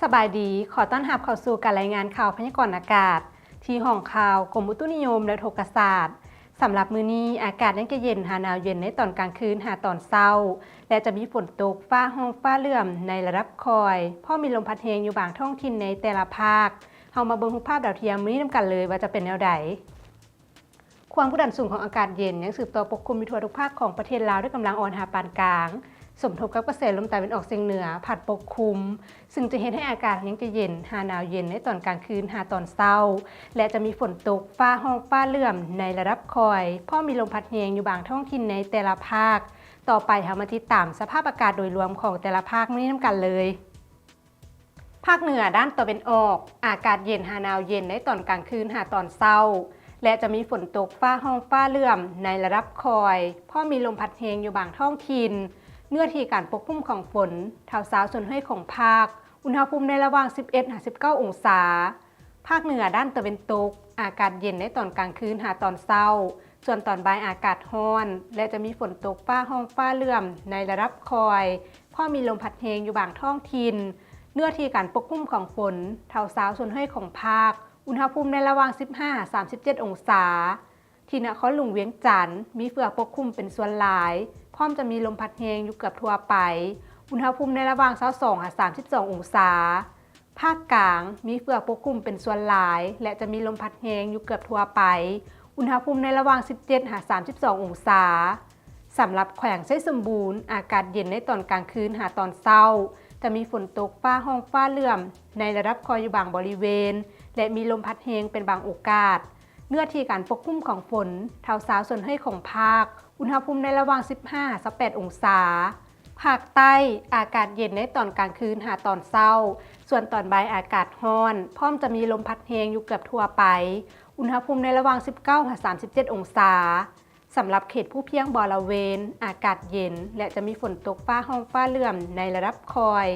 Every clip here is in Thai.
สบายดีขอต้อนรับเข้าสู่การรายงานข่าวพยากรณ์อากาศที่ห้องข่าวกรมอุตุนิยมและโหราศาสตร์สำหรับมื้อนี้อากาศยังจะเย็นหาหนาวเย็นในตอนกลางคืนหาตอนเช้าและจะมีฝนตกฟ้าห้องฟ้าเหลื่อมในระดับคอยพอมีลมพัดแรงอยู่บางท้องถิ่นในแต่ละภาคเฮามาเบิ่งรูปภาพดาวเทียมมื้อนี้นำกันเลยว่าจะเป็นแนวใดความกดดันสูงของอากาศเย็นยังสืบต่อปกคลุมทั่วทุกภาคของประเทศลาวด้วยกำลังอ่อนหาปานกลางสมทบกับกระแสลมตะวันออกเฉียงเหนือพัดปกคลุมซึ่งจะเฮ็ดให้อากาศยังจะเย็นหาหนาวเย็นในตอนกลางคืนหาตอนเช้าและจะมีฝนตกฟ้าห้องฟ้าเหลื่อมในระดับคอยพอมีลมพัดแรงอยู่บางท้องถิ่นในแต่ละภาคต่อไปเฮามาติดตามสภาพอากาศโดยรวมของแต่ละภาคนี้นำกันเลยภาคเหนือด้านตะวันออกอากาศเย็นหาหนาวเย็นในตอนกลางคืนหาตอนเช้าและจะมีฝนตกฟ้าห้องฟ้าเหลื่อมในระดับคอยพอมีลมพัดแรงอยู่บางท้องถิ่นเนื้อที่การปกคลุมของฝนเท่าสาวส่วนให้ของภาคอุณหภูมิในระหว่าง 11-19 องศาภาคเหนือด้านตะวันตกอากาศเย็นในตอนกลางคืนหาตอนเช้าส่วนตอนบ่ายอากาศร้อนและจะมีฝนตกฟ้าห้องฟ้าเหลื่อมในระดับคอยพอมีลมพัดแรงอยู่บางท้องถิ่นเนื้อที่การปกคลุมของฝนเท่าสาวส่วนให้ของภาคอุณหภูมิในระหว่าง 15-37 องศาที่นครหลวงเวียงจันทร์มีเฟือกปกคลุมเป็นส่วนหลายพร้อมจะมีลมพัดแรงอยู่เกือบทั่วไปอุณหภูมิในระหว่าง 22-32 องศาภาคกลางมีเฟือกปกคลุมเป็นส่วนหลายและจะมีลมพัดแรงอยู่เกือบทั่วไปอุณหภูมิในระหว่าง 17-32 องศาสำหรับแขวงไชยสมบูรณ์อากาศเย็นในตอนกลางคืนหาตอนเช้าจะมีฝนตกฟ้าห้องฟ้าเหลื่อมในระดับคอยอยู่บางบริเวณและมีลมพัดแรงเป็นบางโอกาสเนื้อที่การปกคลุมของฝนเท่าสาวส่วนให้ของภาคอุณหภูมิในระหว่าง 15-18 องศาภาคใต้อากาศเย็นในตอนกลางคืนหาตอนเช้าส่วนตอนบ่ายอากาศร้อนพร้อมจะมีลมพัดแรงอยู่เกือบทั่วไปอุณหภูมิในระหว่าง 19-37 องศาสำหรับเขตผู้เพียงบริเวณอากาศเย็นและจะมีฝนตกฟ้าห้องฟ้าเหลื่อมในระดับคอย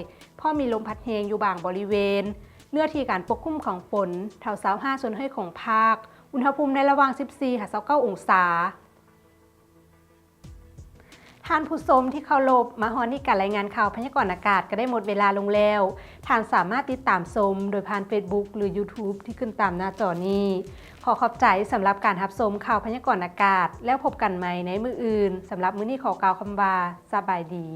พอมีลมพัดแรงอยู่บางบริเวณเนื้อที่การปกคลุมของฝนเท่า25ส่วนให้ของภาคอุณหภูมิในระหว่าง 14-29 องศาท่านผู้ชมที่เคารพมาฮอดนี่การรายงานข่าวพยากรณ์อากาศก็ได้หมดเวลาลงแล้วท่านสามารถติดตามชมโดยผ่าน Facebook หรือ YouTube ที่ขึ้นตามหน้าจอนี้ขอขอบใจสำหรับการรับชมข่าวพยากรณ์อากาศแล้วพบกันใหม่ในมื้ออื่นสำหรับมื้อนี้ขอกล่าวคำว่าสบายดี